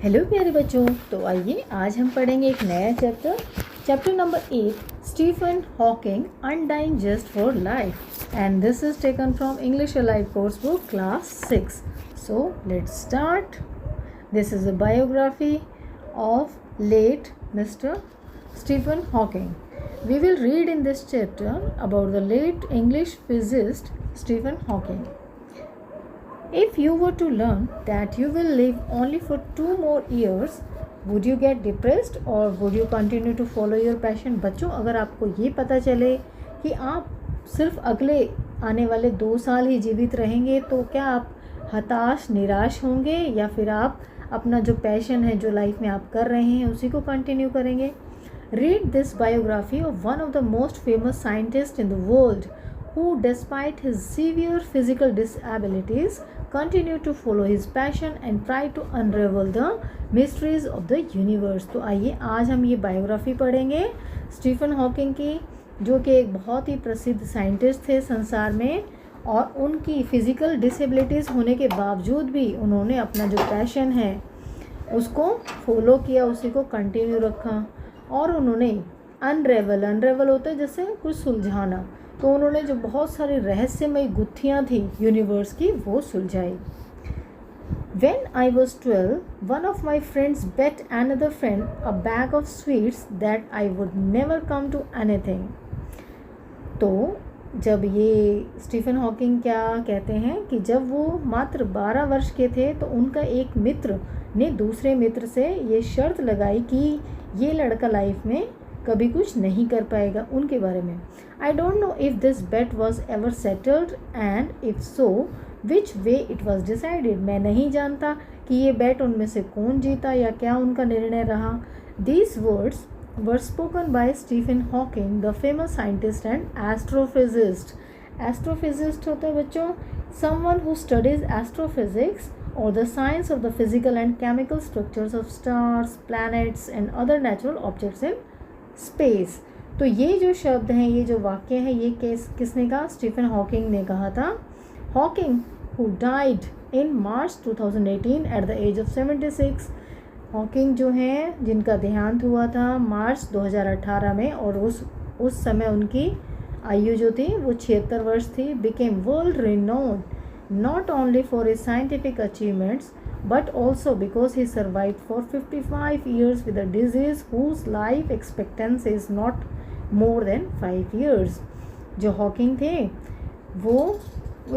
Hello प्यारे बच्चों, तो आइए आज हम पढ़ेंगे एक नया chapter number 8, Stephen Hawking undying zest for life, and this is taken from English alive course book class 6. So let's start. This is a biography of late mister Stephen Hawking. We will read in this chapter about the late English physicist Stephen Hawking. If you were to learn that you will live only for 2 more years, would you get depressed or would you continue to follow your passion? बच्चों, अगर आपको ये पता चले कि आप सिर्फ अगले आने वाले 2 साल ही जीवित रहेंगे, तो क्या आप हताश निराश होंगे या फिर आप अपना जो पैशन है, जो लाइफ में आप कर रहे हैं, उसी को कंटिन्यू करेंगे? Read this biography of one of the most famous scientists in the world who, despite his severe physical disabilities, continued to follow his passion and try to unravel the mysteries of the universe. तो आइए आज हम ये biography पढ़ेंगे Stephen Hawking की, जो कि एक बहुत ही प्रसिद्ध साइंटिस्ट थे संसार में, और उनकी फिजिकल डिसेबिलिटीज़ होने के बावजूद भी उन्होंने अपना जो पैशन है उसको फॉलो किया, उसी को कंटिन्यू रखा, और उन्होंने अनरेवल होता है जैसे कुछ सुलझाना, तो उन्होंने जो बहुत सारी रहस्यमय गुत्थियाँ थी यूनिवर्स की, वो सुलझाई. When I was 12, one of my friends bet another friend a bag of sweets that I would never come to anything. तो जब ये स्टीफन हॉकिंग क्या कहते हैं कि जब वो मात्र 12 वर्ष के थे, तो उनका एक मित्र ने दूसरे मित्र से ये शर्त लगाई कि ये लड़का लाइफ में कभी कुछ नहीं कर पाएगा उनके बारे में. I don't know if this bet was ever settled and if so which way it was decided. मैं नहीं जानता कि ये बेट उनमें से कौन जीता या क्या उनका निर्णय रहा. These words were spoken by Stephen Hawking, the famous scientist and astrophysicist. Astrophysicist होता है बच्चों someone who studies astrophysics or the science of the physical and chemical structures of stars, planets and other natural objects in space. तो ये जो शब्द हैं, ये जो वाक्य है, ये किसने कहा? स्टीफन हॉकिंग ने कहा था. Hawking who died in March 2018 at the age of 76. Hawking जो हैं, जिनका देहांत हुआ था मार्च 2018 में, और उस समय उनकी आयु जो थी वो 76 वर्ष थी. became world renowned not only for his scientific achievements but also because he survived for 55 years with a disease whose life expectancy is not more than 5 years. जो हॉकिंग थे वो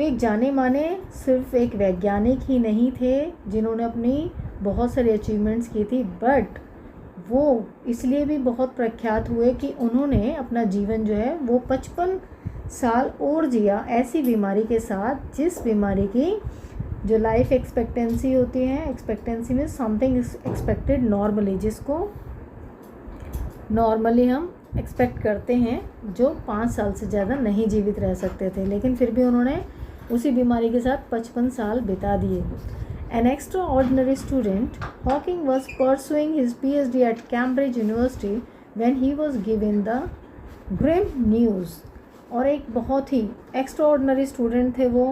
एक जाने माने सिर्फ एक वैज्ञानिक ही नहीं थे जिन्होंने अपनी बहुत सारी अचीवमेंट्स की थी, बट वो इसलिए भी बहुत प्रख्यात हुए कि उन्होंने अपना जीवन जो है वो 55 साल और जिया ऐसी बीमारी के साथ, जिस बीमारी की जो लाइफ एक्सपेक्टेंसी होती है, एक्सपेक्टेंसी में समथिंग इज एक्सपेक्टेड नॉर्मली, जिसको नॉर्मली हम एक्सपेक्ट करते हैं, जो 5 साल से ज़्यादा नहीं जीवित रह सकते थे, लेकिन फिर भी उन्होंने उसी बीमारी के साथ 55 साल बिता दिए. An extraordinary student, Hawking was pursuing his PhD at Cambridge University when he was given the grim news. और एक बहुत ही एक्स्ट्राऑर्डिनरी स्टूडेंट थे वो,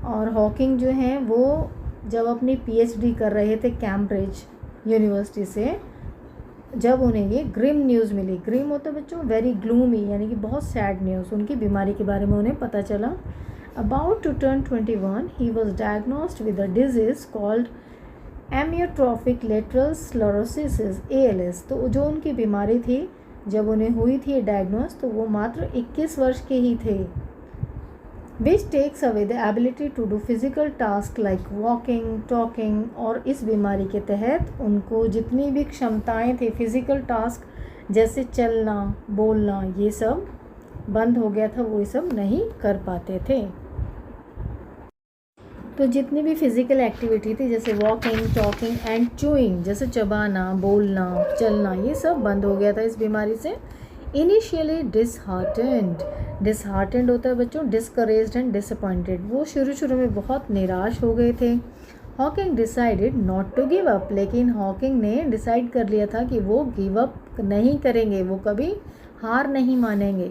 और हॉकिंग जो हैं वो जब अपनी पीएचडी कर रहे थे कैम्ब्रिज यूनिवर्सिटी से, जब उन्हें ये ग्रिम न्यूज़ मिली. ग्रिम होता है बच्चों वेरी ग्लूमी, यानी कि बहुत सैड न्यूज़, उनकी बीमारी के बारे में उन्हें पता चला. About to turn 21 he was diagnosed with a disease called amyotrophic lateral sclerosis, ALS. तो जो उनकी बीमारी थी, जब उन्हें हुई थी डायग्नोस, तो वो मात्र 21 वर्ष के ही थे. Which takes away the ability to do physical task like walking, talking. और इस बीमारी के तहत उनको जितनी भी क्षमताएं थी फिजिकल टास्क जैसे चलना, बोलना, ये सब बंद हो गया था, वो ये सब नहीं कर पाते थे. तो जितनी भी फिजिकल एक्टिविटी थी जैसे वॉकिंग, टॉकिंग एंड चूइंग, जैसे चबाना, बोलना, चलना, ये सब बंद हो गया था इस बीमारी से. इनिशियली डिसहार्टेंड होता है बच्चों डिस्करेज्ड एंड डिसअपॉइंटेड. वो शुरू में बहुत निराश हो गए थे. Hawking decided not to give up. लेकिन हॉकिंग ने डिसाइड कर लिया था कि वो गिव अप नहीं करेंगे, वो कभी हार नहीं मानेंगे.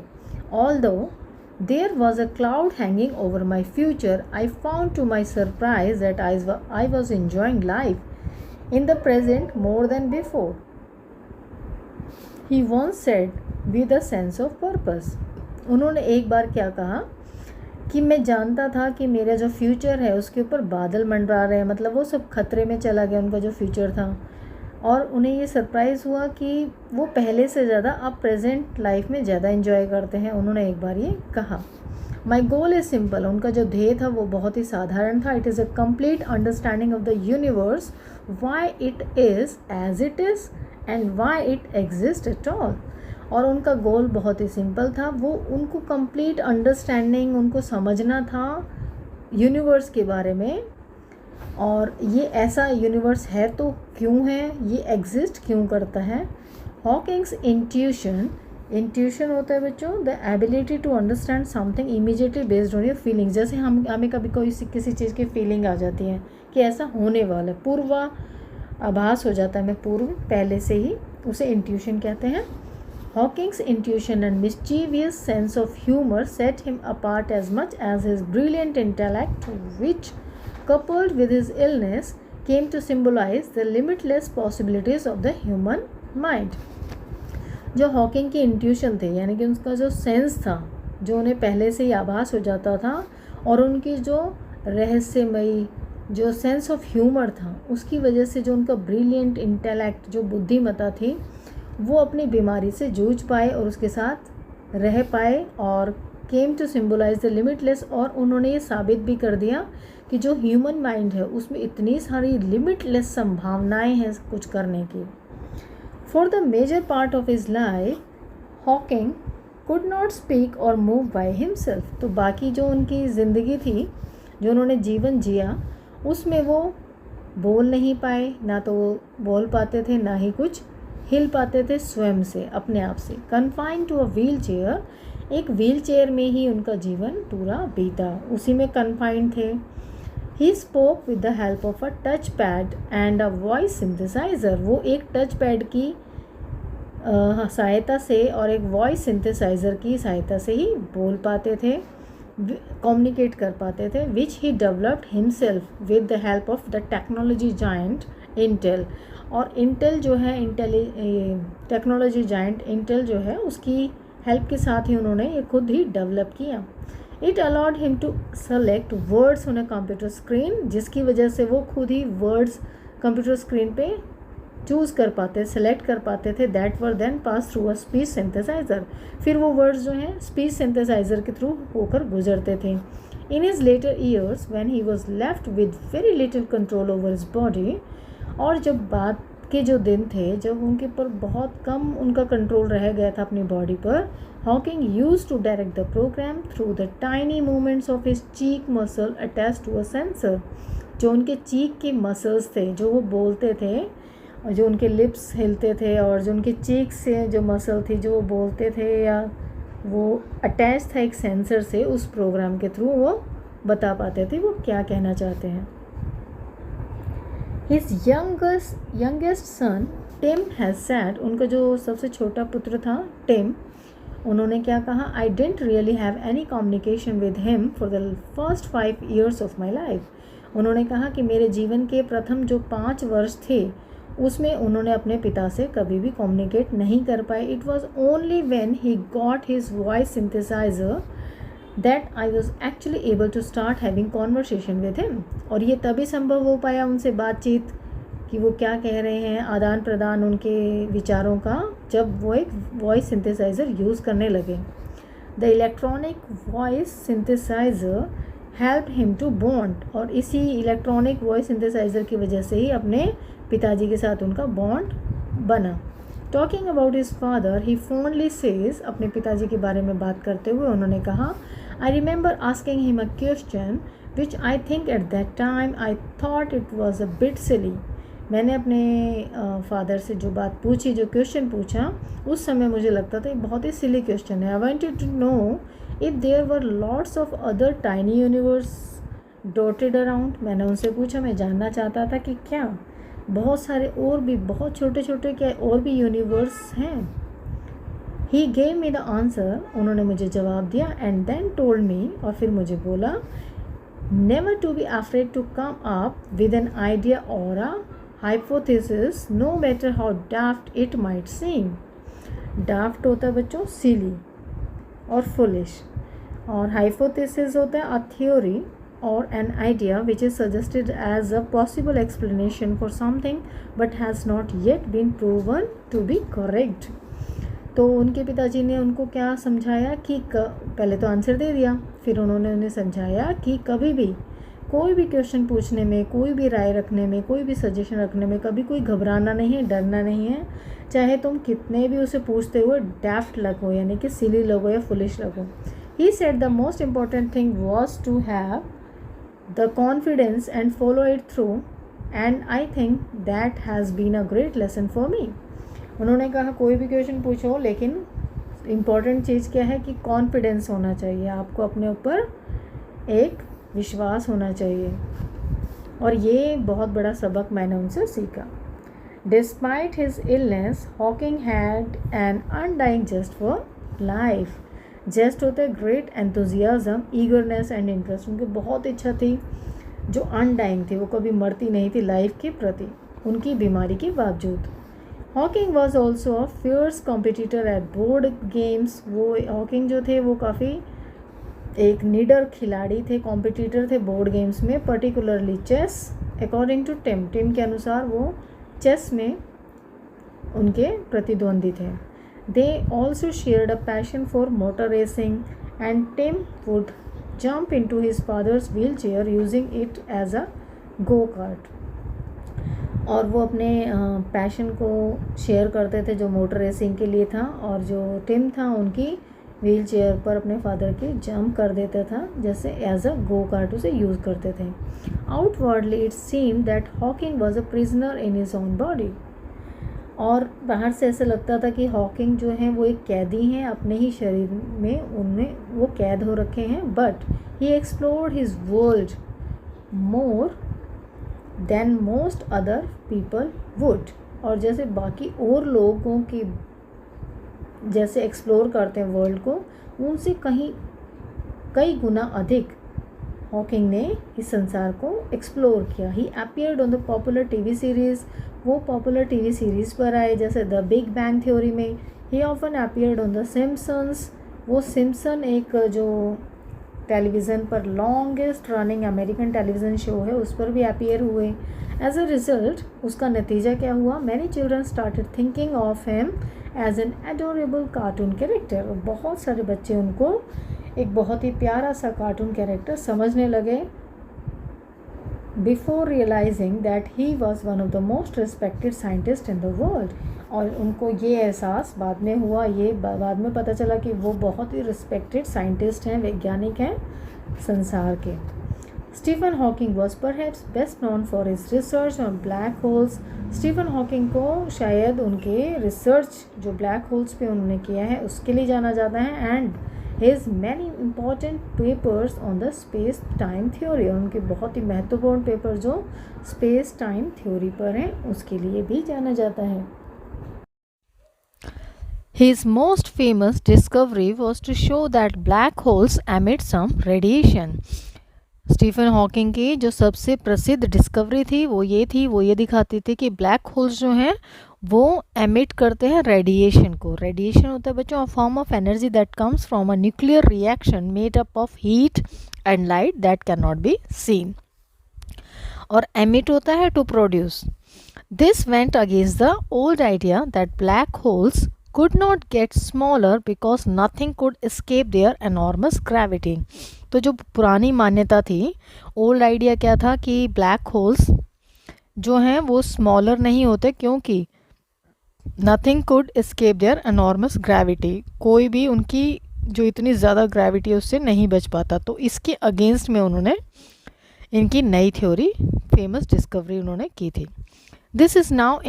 Although there was a cloud hanging over my future, I found to my surprise that I was enjoying life. in the present more than before. He once said with a sense of purpose. उन्होंने एक बार क्या कहा कि मैं जानता था कि मेरा जो फ्यूचर है उसके ऊपर बादल मंडरा रहे हैं, मतलब वो सब खतरे में चला गया उनका जो फ्यूचर था, और उन्हें ये सरप्राइज़ हुआ कि वो पहले से ज़्यादा अब प्रेजेंट लाइफ में ज़्यादा इन्जॉय करते हैं। उन्होंने एक बार ये कहा। माई गोल इज़ सिंपल, उनका जो ध्येय था वो बहुत ही साधारण था। It is a complete understanding of the universe, why it is as it is and why it exist at all. और उनका गोल बहुत ही सिंपल था, वो उनको कंप्लीट अंडरस्टैंडिंग, उनको समझना था यूनिवर्स के बारे में, और ये ऐसा यूनिवर्स है तो क्यों है, ये एग्जिस्ट क्यों करता है। हॉकिंग्स इंट्यूशन होता है बच्चों the ability to understand something immediately based on your feelings. जैसे हमें कभी कोई किसी चीज़ की फीलिंग आ जाती है कि ऐसा होने वाला है, पूर्वाभास हो जाता है, मैं पूर्व पहले से ही, उसे इंट्यूशन कहते हैं। Hawking's intuition and mischievous sense of humor set him apart as much as his brilliant intellect, which, coupled with his illness, came to symbolize the limitless possibilities of the human mind. जो Hawking की intuition थे, यानी कि उनका जो sense था, जो उन्हें पहले से ही आभास हो जाता था, और उनकी जो रहस्यमयी जो सेंस ऑफ ह्यूमर था, उसकी वजह से जो उनका ब्रिलियंट इंटेलेक्ट, जो बुद्धिमत्ता थी, वो अपनी बीमारी से जूझ पाए और उसके साथ रह पाए, और came to symbolise the limitless, और उन्होंने ये साबित भी कर दिया कि जो ह्यूमन माइंड है उसमें इतनी सारी लिमिटलेस संभावनाएं हैं कुछ करने की। For the major part of his life Hawking could not speak और मूव बाय हिमसेल्फ। तो बाकी जो उनकी ज़िंदगी थी, जो उन्होंने जीवन जिया, उसमें वो बोल नहीं पाए, ना तो वो बोल पाते थे, ना ही कुछ हिल पाते थे स्वयं से, अपने आप से। Confined to a wheelchair, एक व्हील चेयर में ही उनका जीवन पूरा बीता, उसी में कन्फाइंड थे। He spoke with the help of a touchpad and a voice synthesiser. वो एक टच पैड की सहायता से और एक वॉइस सिंथेसाइज़र की सहायता से ही बोल पाते थे, कम्युनिकेट कर पाते थे। Which he developed himself with the help of the technology giant Intel. और इंटेल जो है, टेक्नोलॉजी जायंट इंटेल जो है, उसकी हेल्प के साथ ही उन्होंने ये खुद ही डेवलप किया। It allowed him to select words on a computer screen, जिसकी वजह से वो खुद ही वर्ड्स कंप्यूटर स्क्रीन पे चूज़ कर पाते, सेलेक्ट कर पाते थे, that were then pass through a speech synthesiser. फिर वो वर्ड्स जो हैं स्पीच सिंथेसाइज़र के थ्रू होकर गुजरते थे। In his later years when he was left with very little control over his body, और जब बाद के जो दिन थे, जब उनके पर बहुत कम उनका कंट्रोल रह गया था अपनी बॉडी पर, Hawking used to direct the program through the tiny movements of his cheek muscle attached to a sensor. जो उनके चीक के मसल्स थे, जो वो बोलते थे, और जो उनके लिप्स हिलते थे, और जो उनके चीक से जो मसल थी जो वो बोलते थे, या वो अटैच था एक सेंसर से, उस प्रोग्राम के थ्रू वो बता पाते थे वो क्या कहना चाहते हैं। His youngest son Tim has said, उनका जो सबसे छोटा पुत्र था टिम, उन्होंने क्या कहा, I didn't really have any communication with him for the first 5 years of my life. उन्होंने कहा कि मेरे जीवन के प्रथम जो 5 वर्ष थे, उसमें उन्होंने अपने पिता से कभी भी कम्युनिकेट नहीं कर पाए। It was only when he got his voice synthesiser that I was actually able to start having conversation with him. और ये तभी संभव हो पाया उनसे बातचीत, कि वो क्या कह रहे हैं, आदान प्रदान उनके विचारों का, जब वो एक वॉइस सिंथेसाइज़र यूज़ करने लगे। The electronic voice synthesiser help him to bond, और इसी इलेक्ट्रॉनिक वॉइस सिंथेसाइज़र की वजह से ही अपने पिताजी के साथ उनका बॉन्ड बना। Talking about his father he fondly says, अपने पिताजी के बारे में बात करते हुए उन्होंने कहा, I remember asking him a question which I think at that time I thought it was a bit silly. मैंने अपने फादर से जो बात पूछी, जो क्वेश्चन पूछा, उस समय मुझे लगता था ये बहुत ही सिली क्वेश्चन है। I wanted to know if there were lots of other tiny universe dotted around. मैंने उनसे पूछा, मैं जानना चाहता था कि क्या बहुत सारे और भी बहुत छोटे छोटे क्या और भी यूनिवर्स हैं। He gave me the answer, उन्होंने मुझे जवाब दिया, एंड देन टोल्ड मी, और फिर मुझे बोला, never to be afraid to come up with an idea और a hypothesis no matter how daft it might seem. Daft होता है बच्चों सिली और फुलिश, और हाइपोथेसिस होता है a theory or an idea which is suggested as a possible explanation for something but has not yet been proven to be correct। तो उनके पिताजी ने उनको क्या समझाया कि पहले तो आंसर दे दिया, फिर उन्होंने उन्हें समझाया कि कभी भी कोई भी क्वेश्चन पूछने में, कोई भी राय रखने में, कोई भी सजेशन रखने में कभी कोई घबराना नहीं है, डरना नहीं है, चाहे तुम कितने भी उसे पूछते हुए डैफ्ट लगो यानी कि सिली लगो या फुलिश लगो। He said the most important thing was to have the confidence and follow it through, and I think that has been a great lesson for me। उन्होंने कहा कोई भी क्वेश्चन पूछो लेकिन इम्पॉर्टेंट चीज़ क्या है कि कॉन्फिडेंस होना चाहिए, आपको अपने ऊपर एक विश्वास होना चाहिए, और ये बहुत बड़ा सबक मैंने उनसे सीखा। Despite his illness Hawking had an undying zest for life. Zest होता है great enthusiasm, eagerness and interest. उनकी बहुत इच्छा थी जो अनडाइंग थी, वो कभी मरती नहीं थी लाइफ के प्रति उनकी बीमारी के बावजूद। Hawking was also a fierce competitor at board games. वो हॉकिंग जो थे वो काफ़ी एक निडर खिलाड़ी थे, कॉम्पिटिटर थे बोर्ड गेम्स में, particularly chess. According to Tim के अनुसार वो चेस में उनके प्रतिद्वंदी थे। They also shared a passion for motor racing, and Tim would jump into his father's wheelchair using it as a go-kart। और वो अपने पैशन को शेयर करते थे जो मोटर रेसिंग के लिए था, और जो टिम था उनकी व्हील चेयर पर अपने फादर के जंप कर देता था, जैसे एज अ गो कार्ट उसे यूज़ करते थे। Outwardly it seemed that Hawking was a prisoner in his own body. और बाहर से ऐसा लगता था कि हॉकिंग जो है वो एक कैदी हैं अपने ही शरीर में, उनमें वो कैद हो रखे हैं। But he explored his world more than most other people would. और जैसे बाकी और लोगों की जैसे एक्सप्लोर करते हैं वर्ल्ड को, उनसे कई गुना अधिक हॉकिंग ने इस संसार को एक्सप्लोर किया। He appeared on the popular TV series. वो पॉपुलर टीवी सीरीज़ पर आए, जैसे द बिग बैंग थ्योरी में। He often appeared on the Simpsons. वो सिम्पसन एक जो टेलीविज़न पर longest running American television show है उस पर भी अपीयर हुए। एज अ रिज़ल्ट उसका नतीजा क्या हुआ, many children started thinking of him as an adorable cartoon character. और बहुत सारे बच्चे उनको एक बहुत ही प्यारा सा कार्टून कैरेक्टर समझने लगे। Before realising that he was one of the most respected scientist in the world. और उनको ये एहसास बाद में हुआ, ये बाद में पता चला कि वो बहुत ही रिस्पेक्टेड साइंटिस्ट हैं, वैज्ञानिक हैं संसार के। Stephen Hawking was perhaps best known for his research on black holes. Stephen Hawking को शायद उनके रिसर्च जो ब्लैक होल्स पे उन्होंने किया है उसके लिए जाना जाता है, and his many important papers on the space time theory। और उनके बहुत ही महत्वपूर्ण पेपर जो स्पेस टाइम थ्योरी पर हैं उसके लिए भी जाना जाता है। His most famous discovery was to show that black holes emit some radiation। Stephen Hawking की जो सबसे प्रसिद्ध डिस्कवरी थी वो ये दिखाती थी कि ब्लैक होल्स जो हैं वो एमिट करते हैं रेडिएशन को। रेडिएशन होता है बच्चों a form of energy that comes from a nuclear reaction made up of heat and light that can not be seen. और एमिट होता है to produce. This went against the old idea that black holes could not get smaller because nothing could escape their enormous gravity। तो जो पुरानी मान्यता थी, old idea क्या था कि ब्लैक होल्स जो हैं वो स्मॉलर नहीं होते क्योंकि nothing could escape their enormous gravity. कोई भी उनकी जो इतनी ज़्यादा ग्रेविटी है उससे नहीं बच पाता। तो इसके अगेंस्ट में उन्होंने इनकी नई थ्योरी, फेमस डिस्कवरी उन्होंने की थी। This is now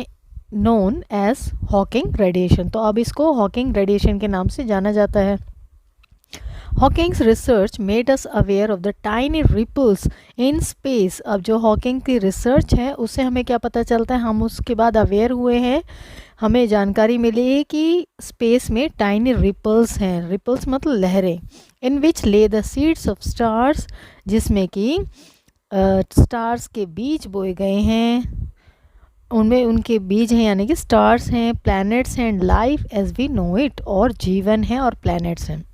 known as Hawking radiation. तो अब इसको हॉकिंग रेडिएशन के नाम से जाना जाता है। Hawking's research made us aware of the tiny ripples in space. अब जो हॉकिंग की रिसर्च है उससे हमें क्या पता चलता है, हम उसके बाद अवेयर हुए हैं, हमें जानकारी मिली है कि स्पेस में टाइनी रिपल्स हैं। रिपल्स मतलब लहरें। इन विच ले द सीड्स ऑफ स्टार्स, जिसमें कि स्टार्स के बीज बोए गए हैं। उनमें उनके बीज हैं, यानी कि स्टार्स हैं, प्लैनेट्स हैं, life as we know it, और जीवन है और प्लैनेट्स हैं।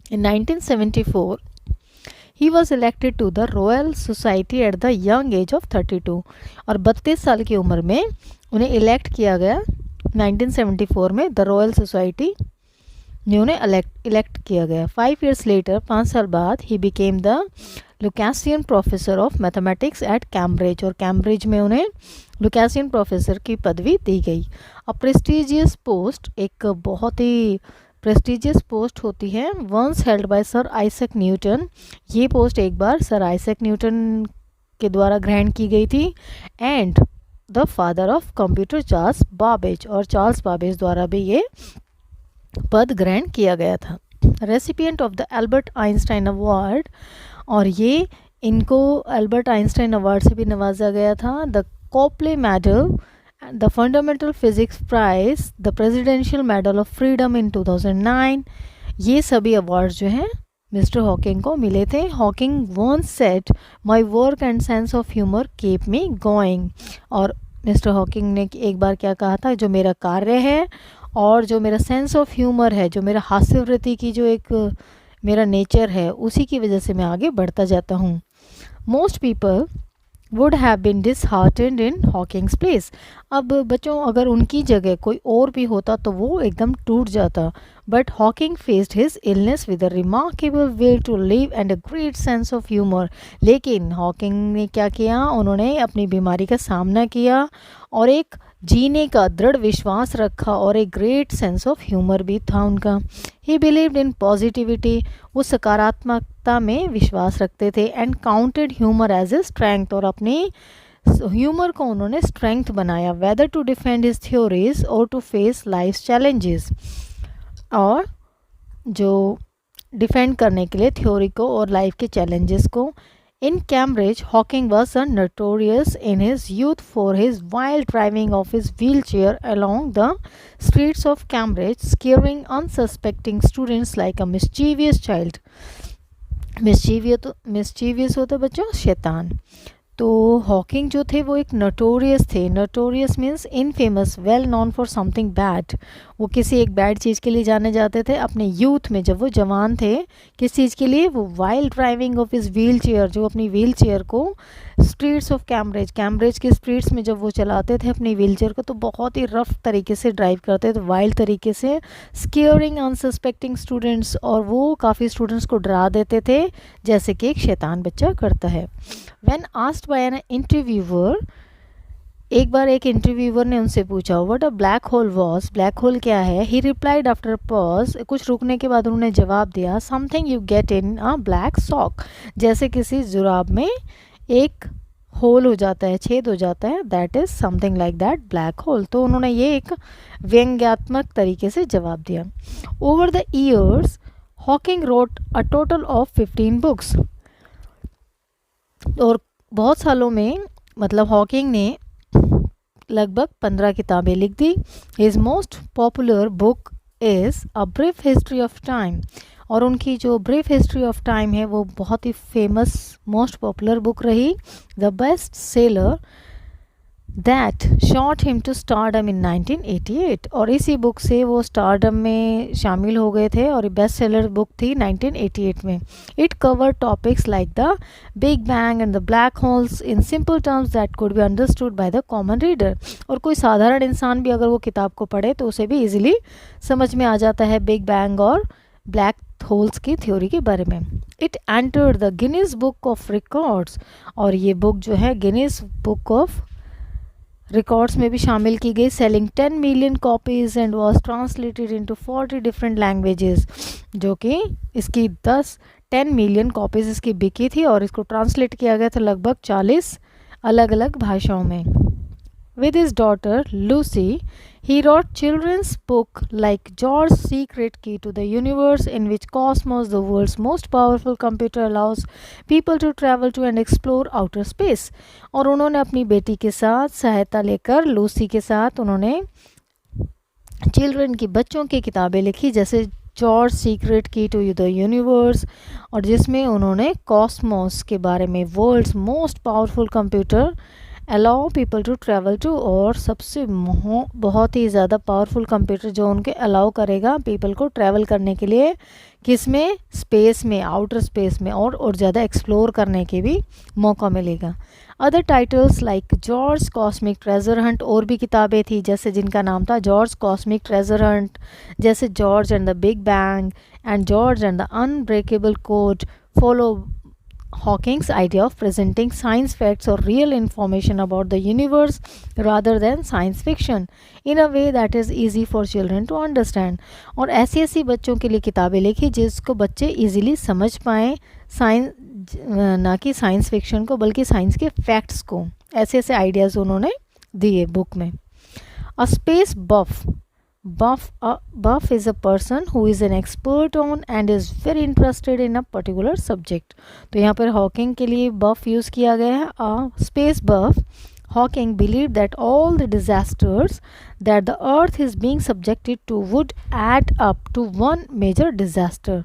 In 1974 he was elected to the Royal Society at the young age of 32, और 32 साल की उम्र में उन्हें इलेक्ट किया गया 1974 में। द रॉयल सोसाइटी ने उन्हें इलेक्ट किया गया। 5 years लेटर, 5 साल बाद, he became the Lucasian professor of mathematics at Cambridge, और कैम्ब्रिज में उन्हें लुकासियन प्रोफेसर की पदवी दी गई। अ प्रेस्टिजियस पोस्ट, एक बहुत ही प्रेस्टिजियस पोस्ट होती है, once held by sir Isaac Newton. ये पोस्ट एक बार सर आइजैक न्यूटन के द्वारा ग्रहण की गई थी। And the father of computer Charles Babbage, और चार्ल्स बाबेज द्वारा भी ये पद ग्रहण किया गया था। Recipient of the Albert Einstein award, और ये इनको एल्बर्ट आइंस्टाइन अवार्ड से भी नवाजा गया था। The Copley Medal, the Fundamental Physics Prize, the Presidential Medal of Freedom in 2009, ये सभी अवार्ड्स जो हैं मिस्टर हॉकिंग को मिले थे। Hawking once said, my work and sense of humour keep me going, और मिस्टर हॉकिंग ने एक बार क्या कहा था, जो मेरा कार्य है और जो मेरा सेंस ऑफ ह्यूमर है, जो मेरा हास्यवृत्ति की जो एक मेरा नेचर है, उसी की वजह से मैं आगे बढ़ता जाता हूँ। Most people would have been disheartened in Hawking's place. अब बच्चों, अगर उनकी जगह कोई और भी होता तो वो एकदम टूट जाता। But Hawking faced his illness with a remarkable will to live and a great sense of humour. लेकिन हॉकिंग ने क्या किया, उन्होंने अपनी बीमारी का सामना किया और एक जीने का दृढ़ विश्वास रखा, और एक ग्रेट सेंस ऑफ ह्यूमर भी था उनका। ही बिलीव्ड इन पॉजिटिविटी, वो सकारात्मकता में विश्वास रखते थे। And counted humour as a strength, और अपनी ह्यूमर को उन्होंने स्ट्रेंथ बनाया। Whether to defend his theories और टू फेस लाइफ चैलेंजेस, और जो डिफेंड करने के लिए थ्योरी को और लाइफ के चैलेंजेस को। In Cambridge, Hawking was notorious in his youth for his wild driving of his wheelchair along the streets of Cambridge, scaring unsuspecting students like a mischievous child. Mischievous होता बच्चों शैतान। तो Hawking जो थे वो एक नोटोरियस थे। Notorious means infamous, well non for something bad. वो किसी एक बैड चीज़ के लिए जाने जाते थे अपने यूथ में, जब वो जवान थे। किस चीज़ के लिए? वो वाइल्ड ड्राइविंग ऑफ इस व्हील चेयर, जो अपनी व्हील चेयर को स्ट्रीट्स ऑफ कैम्ब्रिज, कैम्ब्रिज के स्ट्रीट्स में जब वो चलाते थे अपनी व्हील चेयर को, तो बहुत ही रफ तरीके से ड्राइव करते थे, वाइल्ड तरीके से, स्केयरिंग अनसस्पेक्टिंग स्टूडेंट्स, और वो काफ़ी स्टूडेंट्स को डरा देते थे जैसे कि एक शैतान बच्चा करता है। When asked by an interviewer, एक बार एक इंटरव्यूअर ने उनसे पूछा what a black hole was, black hole क्या है। ही रिप्लाइड आफ्टर पॉज, कुछ रुकने के बाद उन्होंने जवाब दिया, something you get in a black sock, जैसे किसी जुराब में एक होल हो जाता है, छेद हो जाता है, that is something like that black hole. तो उन्होंने ये एक व्यंग्यात्मक तरीके से जवाब दिया। Over the years Hawking wrote a total of 15 books, और बहुत सालों में मतलब हॉकिंग ने लगभग 15 किताबें लिख दी। His most popular book is a Brief History of Time, और उनकी जो ब्रीफ हिस्ट्री ऑफ टाइम है वो बहुत ही फेमस मोस्ट पॉपुलर बुक रही, the best seller that shot him to stardom in 1988, और इसी बुक से वो स्टारडम में शामिल हो गए थे, और बेस्ट सेलर बुक थी 1988 में। It cover topics like the big bang and the black holes in simple terms that could be understood by the common reader, और कोई साधारण इंसान भी अगर वो किताब को पढ़े तो उसे भी इजीली समझ में आ जाता है बिग बैंग और ब्लैक होल्स की थ्योरी के बारे में। It entered the Guinness book of records, और ये बुक जो है गिनीज बुक ऑफ रिकॉर्ड्स में भी शामिल की गई, selling 10 million copies and was translated into 40 different languages, जो कि इसकी 10 मिलियन कॉपीज इसकी बिकी थी, और इसको ट्रांसलेट किया गया था लगभग 40 अलग अलग भाषाओं में। With his daughter Lucy he wrote children's book like George's Secret Key to the Universe, in which Cosmos, the world's most powerful computer, allows people to travel to and explore outer space। और उन्होंने अपनी बेटी के साथ सहायता लेकर, Lucy के साथ, उन्होंने चिल्ड्रन की, बच्चों की किताबें लिखी, जैसे George secret key to the universe, और जिसमें उन्होंने कॉस्मोस के बारे में, world's most powerful computer, allow people to travel to, और सबसे बहुत ही ज़्यादा पावरफुल कंप्यूटर जो उनके अलाउ करेगा पीपल को ट्रैवल करने के लिए, किस में, स्पेस में, आउटर स्पेस में, और ज़्यादा एक्सप्लोर करने के भी मौका मिलेगा। Other titles like George cosmic treasure Hunt, और भी किताबें थी जैसे जिनका नाम था जॉर्ज कॉस्मिक ट्रेजर हंट, जैसे George and the big bang and George and the unbreakable code, follow Hawking's idea of presenting science facts or real information about the universe rather than science fiction in a way that is easy for children to understand। और ऐसी ऐसी बच्चों के लिए किताबें लिखी जिसको बच्चे इजीली समझ पाएँ, साइंस ना कि साइंस फिक्शन को बल्कि साइंस के फैक्ट्स को। ऐसे ऐसे आइडियाज़ उन्होंने दिए बुक में। A space buff is a person who is an expert on and is very interested in a particular subject। तो यहाँ पर हॉकिंग के लिए buff यूज़ किया गया है। a space buff, Hawking believed that all the disasters that the earth is being subjected to would add up to one major disaster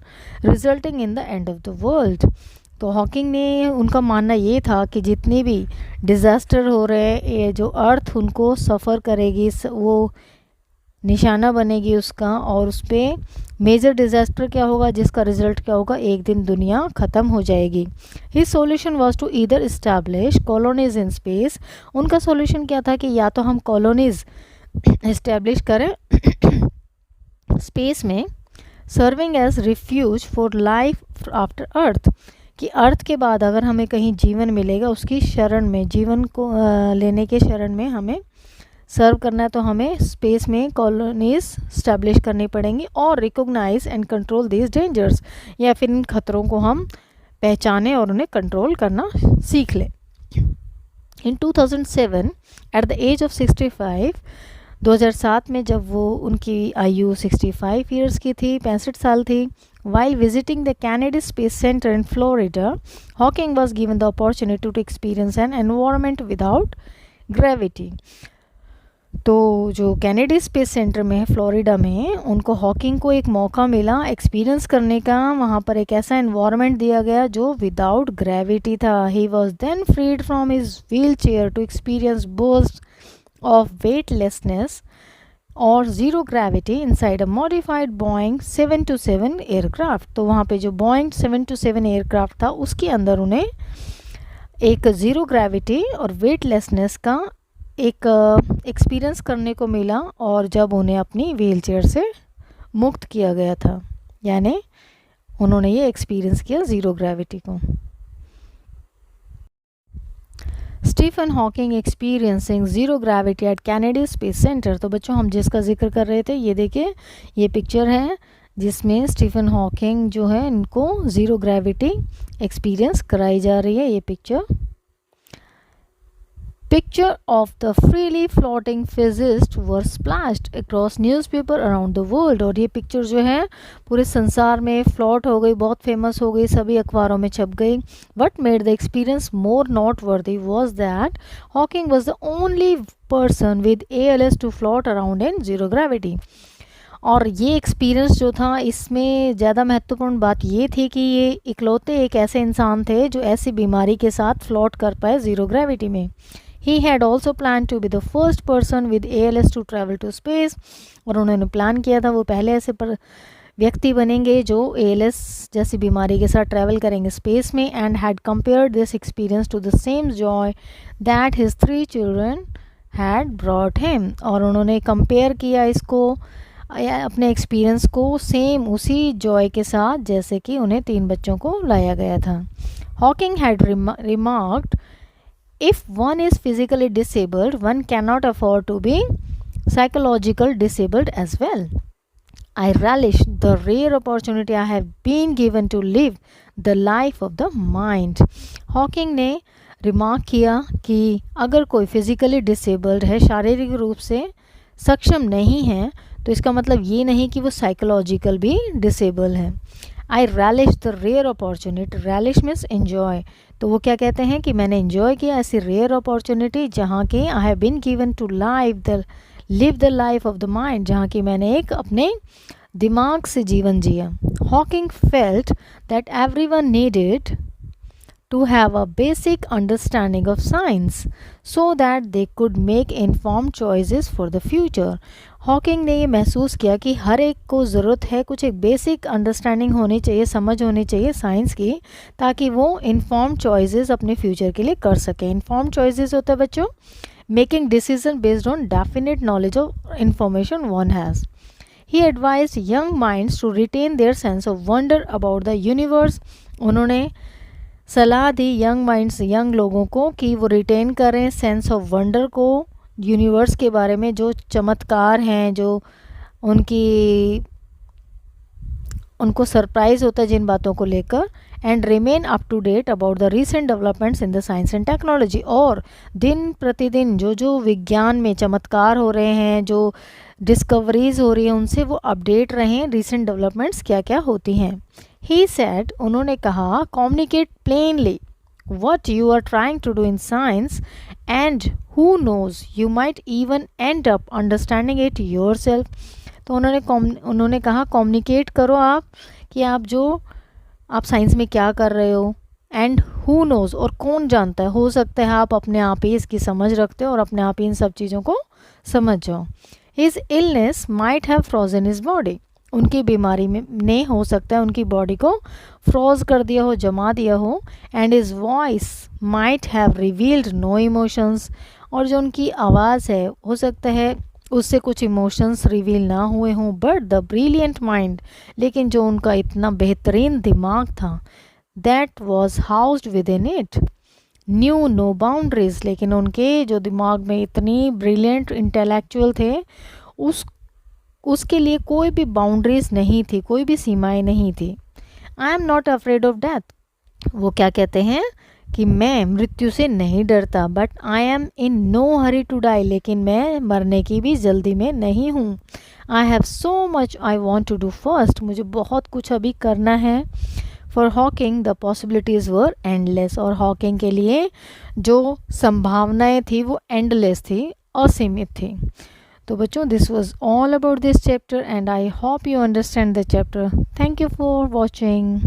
resulting in the end of the world। तो Hawking ने, उनका मानना ये था कि जितने भी disaster हो रहे हैं, ये जो अर्थ उनको सफ़र करेगी, वो निशाना बनेगी उसका, और उस पर मेजर डिज़ास्टर क्या होगा, जिसका रिजल्ट क्या होगा, एक दिन दुनिया ख़त्म हो जाएगी। His solution was to either establish colonies in space. उनका सॉल्यूशन क्या था कि या तो हम कॉलोनीज इस्टेब्लिश करें स्पेस में, serving as refuge for life after earth, कि अर्थ के बाद अगर हमें कहीं जीवन मिलेगा उसकी शरण में, जीवन को लेने के शरण में हमें सर्व करना है, तो हमें स्पेस में कॉलोनीज स्टैब्लिश करनी पड़ेंगी, और recognise and control these dangers, या फिर इन खतरों को हम पहचानें और उन्हें कंट्रोल करना सीख लें। इन 2007 एट द एज ऑफ 65, 2007 में जब वो, उनकी आयु 65 ईयर्स की थी, 65 साल थी, while visiting the Kennedy Space Center in Florida, Hawking was given the opportunity to experience an environment without gravity। तो जो कैनेडी स्पेस सेंटर में है फ्लोरिडा में, उनको हॉकिंग को एक मौका मिला एक्सपीरियंस करने का। वहाँ पर एक ऐसा एनवायरनमेंट दिया गया जो विदाउट ग्रेविटी था। He was then freed from his wheelchair to experience burst of weightlessness और zero gravity inside a modified Boeing 727 aircraft. तो वहाँ पे जो बोइंग 727 एयरक्राफ्ट था उसके अंदर उन्हें एक ज़ीरो ग्रेविटी और वेटलेसनेस का एक एक्सपीरियंस करने को मिला, और जब उन्हें अपनी व्हील चेयर से मुक्त किया गया था, यानी उन्होंने ये एक्सपीरियंस किया ज़ीरो ग्रेविटी को। Stephen Hawking experiencing zero gravity at Kennedy Space Center. तो बच्चों हम जिसका जिक्र कर रहे थे, ये देखिए ये पिक्चर है जिसमें स्टीफन हॉकिंग जो है इनको ज़ीरो ग्रेविटी एक्सपीरियंस कराई जा रही है। ये Picture of the freely floating physicists were splashed across newspaper around the world। और ये पिक्चर जो है पूरे संसार में फ्लॉट हो गई, बहुत फेमस हो गई, सभी अखबारों में छप गई। What made the experience more noteworthy was that Hawking was the only person with ALS to float around in zero gravity। और ये एक्सपीरियंस जो था, इसमें ज़्यादा महत्वपूर्ण बात ये थी कि ये इकलौते एक ऐसे इंसान थे जो ऐसी बीमारी के साथ फ्लॉट कर पाए ज़ीरो ग्रेविटी में। He had also planned to be the first person with ALS to travel to space। और उन्होंने प्लान किया था वो पहले ऐसे व्यक्ति बनेंगे जो ALS जैसी बीमारी के साथ ट्रैवल करेंगे स्पेस में। And had compared this experience to the same joy that his 3 children had brought him। और उन्होंने कंपेयर किया इसको, अपने एक्सपीरियंस को सेम उसी जॉय के साथ जैसे कि उन्हें 3 बच्चों को लाया गया था। Hawking had remarked, if one is physically disabled, one cannot afford to be psychological disabled as well। I relish the rare opportunity I have been given to live the life of the mind। Hawking ने remark किया कि अगर कोई physically disabled है, शारीरिक रूप से सक्षम नहीं है, तो इसका मतलब ये नहीं कि वो साइकोलॉजिकल भी डिसेबल है। I relish the rare opportunity, relish means enjoy. तो वो क्या कहते हैं कि मैंने एन्जॉय किया ऐसी रेयर अपॉर्चुनिटी जहाँ की I have been given to live the life of the mind, जहाँ की मैंने एक अपने दिमाग से जीवन जिया। Hawking felt that everyone needed to have a basic understanding of science so that they could make informed choices for the future. Hawking ने ये महसूस किया कि हर एक को ज़रूरत है, कुछ एक बेसिक अंडरस्टैंडिंग होनी चाहिए, समझ होनी चाहिए साइंस की, ताकि वो इन्फॉर्म चॉइसेस अपने फ्यूचर के लिए कर सकें. इन्फॉर्म चॉइसेस होता है बच्चों making decision based on definite knowledge of information one has. He advised young minds to retain their sense of wonder about the universe. उन्होंने सलाह दी यंग माइंड्स, यंग लोगों को कि वो रिटेन करें सेंस ऑफ वंडर को, यूनिवर्स के बारे में जो चमत्कार हैं, जो उनको सरप्राइज होता है जिन बातों को लेकर, and remain up to date about the recent developments in the science and technology. और दिन प्रतिदिन जो विज्ञान में चमत्कार हो रहे हैं, जो डिस्कवरीज हो रही हैं, उनसे वो अपडेट रहें, रिसेंट डेवलपमेंट्स क्या क्या होती हैं. ही सेड, उन्होंने कहा, communicate plainly what you are trying to do in science, and who knows, you might even end up understanding it yourself. तो उन्होंने कहा कम्युनिकेट करो आप कि आप साइंस में क्या कर रहे हो, एंड हु नोज़, और कौन जानता है, हो सकता है आप अपने आप ही इसकी समझ रखते हो और अपने आप ही इन सब चीज़ों को समझ जाओ. His illness might have frozen his body, उनकी बीमारी में ने हो सकता है उनकी बॉडी को फ्रोज कर दिया हो, जमा दिया हो. And his voice might have revealed no emotions, और जो उनकी आवाज़ है हो सकता है उससे कुछ इमोशंस रिवील ना हुए हों. बट द ब्रिलियंट माइंड, लेकिन जो उनका इतना बेहतरीन दिमाग था, that was housed within it knew no boundaries, लेकिन उनके जो दिमाग में इतनी ब्रिलियंट इंटेलेक्चुअल थे, उसके लिए कोई भी बाउंड्रीज नहीं थी, कोई भी सीमाएं नहीं थी. I am not afraid of death, वो क्या कहते हैं कि मैं मृत्यु से नहीं डरता. But I am in no hurry to die, लेकिन मैं मरने की भी जल्दी में नहीं हूँ. I have so much I want to do first, मुझे बहुत कुछ अभी करना है. For Hawking the possibilities were endless, और हॉकिंग के लिए जो संभावनाएं थी वो एंडलेस थी, असीमित थी. तो बच्चों, this was all about this chapter and I hope you understand the chapter. Thank you for watching.